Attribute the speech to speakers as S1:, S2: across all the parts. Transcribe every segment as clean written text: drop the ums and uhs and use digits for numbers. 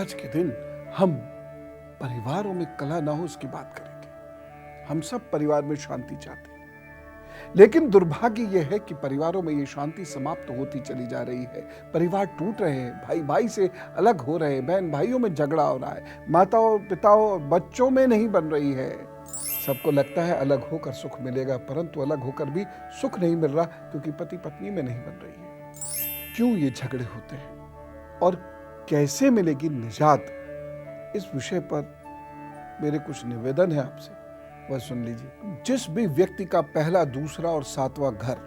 S1: आज के दिन हम परिवारों में कलह ना हो इसकी बात करेंगे। हम सब परिवार में शांति चाहते हैं, लेकिन दुर्भाग्य यह है कि परिवारों में ये शांति समाप्त होती चली जा रही है। परिवार टूट रहे हैं, भाई भाई से अलग हो रहे हैं, बहन भाइयों में झगड़ा हो रहा है, माताओं पिताओं और बच्चों में नहीं बन रही है। सबको लगता है अलग होकर सुख मिलेगा, परंतु अलग होकर भी सुख नहीं मिल रहा, क्योंकि पति पत्नी में नहीं बन रही है। क्यों ये झगड़े होते हैं और कैसे मिलेगी निजात, इस विषय पर मेरे कुछ निवेदन है आपसे, वह सुन लीजिए। जिस भी व्यक्ति का पहला, दूसरा और सातवां घर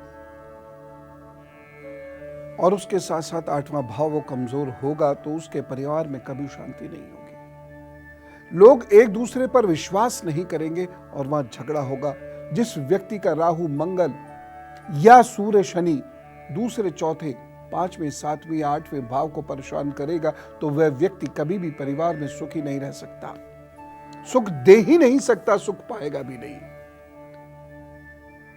S1: और उसके साथ साथ आठवां भाव वो कमजोर होगा, तो उसके परिवार में कभी शांति नहीं होगी। लोग एक दूसरे पर विश्वास नहीं करेंगे और वहां झगड़ा होगा। जिस व्यक्ति का राहु मंगल या सूर्य शनि दूसरे, चौथे, पांचवें, सातवें, आठवें भाव को परेशान करेगा, तो वह व्यक्ति कभी भी परिवार में सुखी नहीं रह सकता, सुख दे ही नहीं सकता, सुख पाएगा भी नहीं।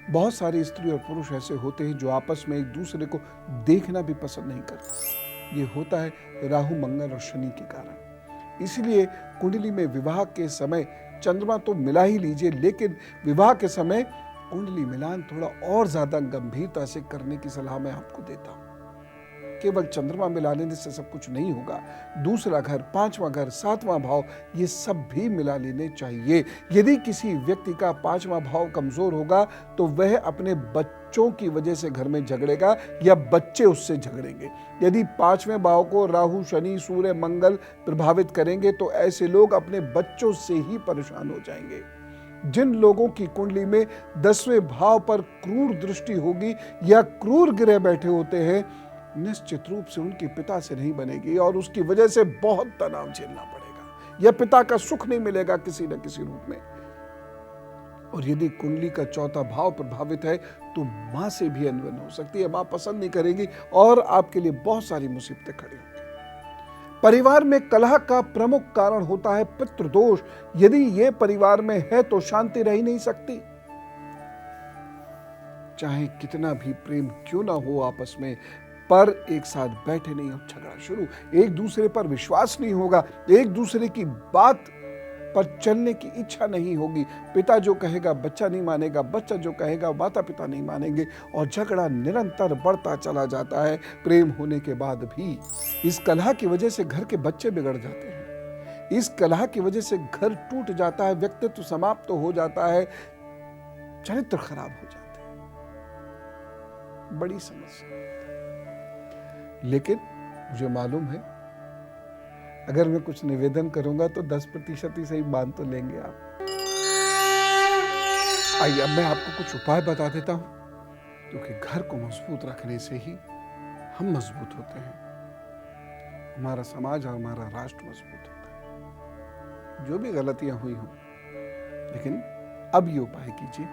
S1: बहुत सारे स्त्री और पुरुष ऐसे होते हैं जो आपस में एक दूसरे को देखना भी पसंद नहीं करते। ये होता है राहु मंगल और शनि के कारण। इसलिए कुंडली में विवाह के समय चंद्रमा तो मिला ही लीजिए, लेकिन विवाह के समय कुंडली मिलान थोड़ा और ज्यादा गंभीरता से करने की सलाह मैं आपको देता हूं। केवल चंद्रमा मिला लेने से सब कुछ नहीं होगा। दूसरा घर, पांचवां घर, सातवां भाव, ये सब भी मिला लेने चाहिए। यदि किसी व्यक्ति का पांचवां भाव कमजोर होगा, तो वह अपने बच्चों की वजह से घर में झगड़ेगा या बच्चे उससे झगड़ेंगे। यदि पांचवें भाव को राहु, शनि, सूर्य, मंगल प्रभावित करेंगे, तो ऐसे लोग अपने बच्चों से ही परेशान हो जाएंगे। जिन लोगों की कुंडली में 10वें भाव पर क्रूर दृष्टि होगी या क्रूर ग्रह बैठे होते हैं, निश्चित रूप से उनके पिता से नहीं बनेगी और उसकी वजह से बहुत तनाव झेलना पड़ेगा या पिता का सुख नहीं मिलेगा किसी न किसी रूप में। और यदि कुंडली का चौथा भाव प्रभावित है, तो मां से भी अनबन हो सकती है, मां पसंद नहीं करेगी और आपके लिए बहुत सारी मुसीबतें खड़ी होंगी। परिवार में कलह का प्रमुख कारण होता है पितृदोष। यदि यह परिवार में है तो शांति रह ही नहीं सकती। चाहे कितना भी प्रेम क्यों ना हो आपस में, पर एक साथ बैठे नहीं और झगड़ा शुरू, एक दूसरे पर विश्वास नहीं होगा, एक दूसरे की बात पर चलने की इच्छा नहीं होगी। पिता जो कहेगा बच्चा नहीं मानेगा, बच्चा जो कहेगा माता पिता नहीं मानेंगे और झगड़ा निरंतर बढ़ता चला जाता है प्रेम होने के बाद भी। इस कलह की वजह से घर के बच्चे बिगड़ जाते हैं, इस कलह की वजह से घर टूट जाता है, व्यक्तित्व समाप्त हो जाता है, चरित्र खराब हो जाता है, बड़ी समस्या। लेकिन मुझे मालूम है अगर मैं कुछ निवेदन करूंगा तो 10% ही सही मान तो लेंगे आप। आइए अब मैं आपको कुछ उपाय बता देता हूं, क्योंकि घर को मजबूत रखने से ही हम मजबूत होते हैं, हमारा समाज और हमारा राष्ट्र मजबूत होता है। जो भी गलतियां हुई हों, लेकिन अब ये उपाय कीजिए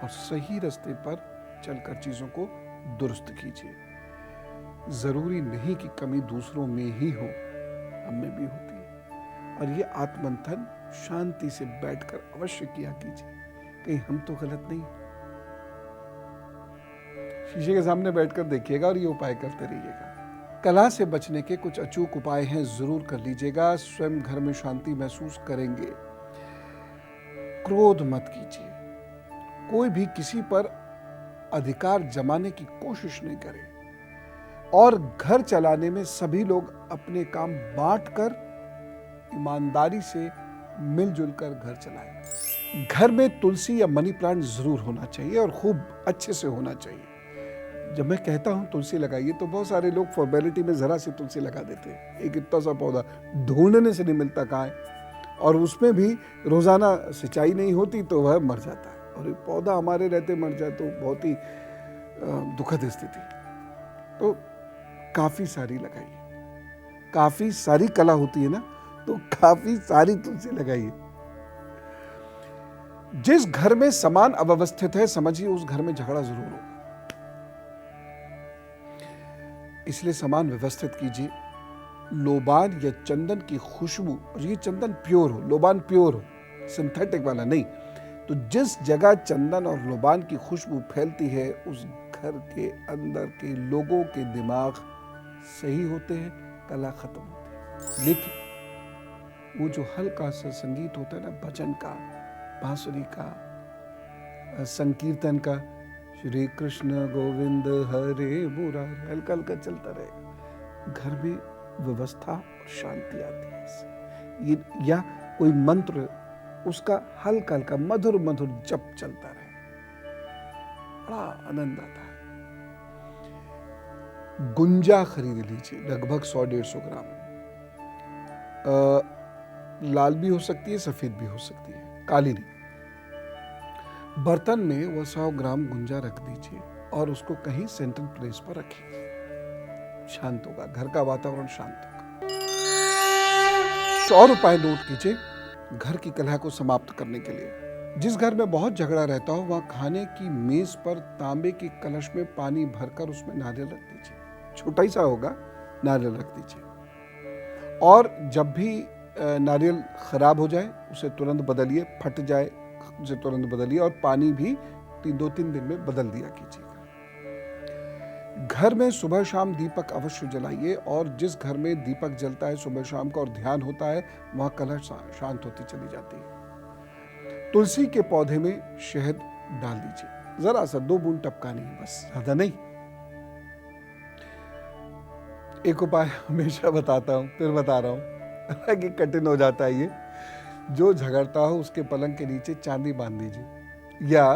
S1: और सही रास्ते पर चलकर चीजों को दुरुस्त कीजिए। जरूरी नहीं कि कमी दूसरों में ही हो, हमें भी होती है। और ये आत्ममंथन शांति से बैठकर अवश्य किया कीजिए, कहीं हम तो गलत नहीं। शीशे के सामने बैठकर देखिएगा और ये उपाय करते रहिएगा। कलह से बचने के कुछ अचूक उपाय हैं, जरूर कर लीजिएगा, स्वयं घर में शांति महसूस करेंगे। क्रोध मत कीजिए, कोई भी किसी पर अधिकार जमाने की कोशिश नहीं करे और घर चलाने में सभी लोग अपने काम बांटकर ईमानदारी से मिलजुल कर घर चलाएं। घर में तुलसी या मनी प्लांट जरूर होना चाहिए और खूब अच्छे से होना चाहिए। जब मैं कहता हूं तुलसी लगाइए, तो बहुत सारे लोग फॉर्मेलिटी में जरा सी तुलसी लगा देते हैं। एक इतना सा पौधा ढूंढने से नहीं मिलता कहाँ है, और उसमें भी रोजाना सिंचाई नहीं होती तो वह मर जाता है, और एक पौधा हमारे रहते मर जाए तो बहुत ही दुखद स्थिति। तो काफी सारी लगाइए, काफी सारी कला होती है ना, तो काफी सारी तुलसी लगाइए। जिस घर में सामान अव्यवस्थित है, समझिए उस घर में झगड़ा जरूर होगा, इसलिए सामान व्यवस्थित कीजिए। लोबान या चंदन की खुशबू, और ये चंदन प्योर हो, लोबान प्योर हो, सिंथेटिक वाला नहीं। तो जिस जगह चंदन और लोबान की खुशबू फैलती है, उस घर के अंदर के लोगों के दिमाग सही होते हैं, कला खत्म होती है। लेकिन वो जो हल्का सा संगीत होता है ना, भजन का, बांसुरी का, संकीर्तन का, श्री कृष्ण गोविंद हरे मुरारे, हल्का हल्का चलता रहेगा, घर में व्यवस्था और शांति आती है इससे। ये या कोई मंत्र उसका हल्का हल्का मधुर मधुर जप चलता रहे, बड़ा आनंद आता है। गुंजा खरीद लीजिए, लगभग 100-150 ग्राम। लाल भी हो सकती है, सफेद भी हो सकती है, काली नहीं। बर्तन में वो 100 ग्राम गुंजा रख दीजिए और उसको कहीं सेंट्रल प्लेस पर रखिए, शांत होगा, घर का वातावरण शांत होगा। 100 उपाय नोट कीजिए घर की कलह को समाप्त करने के लिए। जिस घर में बहुत झगड़ा रहता हो वहां खाने की मेज पर तांबे की कलश में पानी भरकर उसमें नारियल रख दीजिए, छोटा ही सा होगा, नारियल रख दीजिए। और जब भी नारियल खराब हो जाए उसे तुरंत बदलिए, फट जाए उसे तुरंत बदलिए, और पानी भी 2-3 दिन में बदल दिया कीजिएगा। घर में सुबह शाम दीपक अवश्य जलाइए, और जिस घर में दीपक जलता है सुबह शाम का और ध्यान होता है वहां कलह शांत होती चली जाती है। तुलसी के पौधे में शहद डाल दीजिए, जरा सा 2 बूंद टपकानी है बस, ज्यादा नहीं। एक उपाय हमेशा बताता हूं, फिर बता रहा हूं कि कठिन हो जाता है ये। जो झगड़ता हो उसके पलंग के नीचे चांदी बांध दीजिए या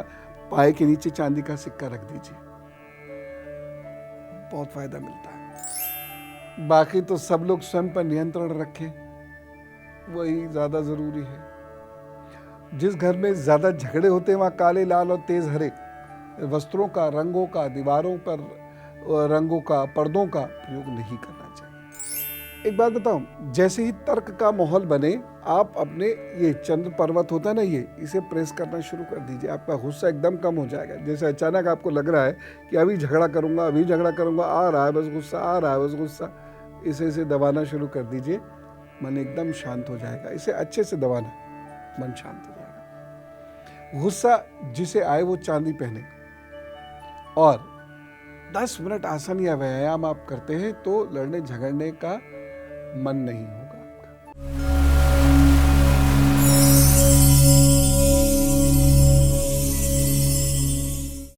S1: पाए के नीचे चांदी का सिक्का रख दीजिए, बहुत फायदा मिलता है। बाकी तो सब लोग स्वयं पर नियंत्रण रखें, वही ज्यादा जरूरी है। जिस घर में ज्यादा झगड़े होते हैं वहां काले, लाल और तेज हरे वस्त्रों का, रंगों का, दीवारों पर रंगों का, पर्दों का प्रयोग नहीं करना चाहिए। एक बात बताऊं, जैसे ही तर्क का माहौल बने, आप अपने ये चंद्र पर्वत होता है ना, ये इसे प्रेस करना शुरू कर दीजिए, आपका गुस्सा एकदम कम हो जाएगा। जैसे अचानक आपको लग रहा है कि अभी झगड़ा करूंगा, अभी झगड़ा करूंगा, आ रहा है बस गुस्सा, आ रहा है बस गुस्सा, इसे दबाना शुरू कर दीजिए, मन एकदम शांत हो जाएगा। इसे अच्छे से दबाना, मन शांत हो जाएगा। गुस्सा जिसे आए वो चांदी पहने, और 10 मिनट आसन या व्यायाम आप करते हैं तो लड़ने झगड़ने का मन नहीं होगा।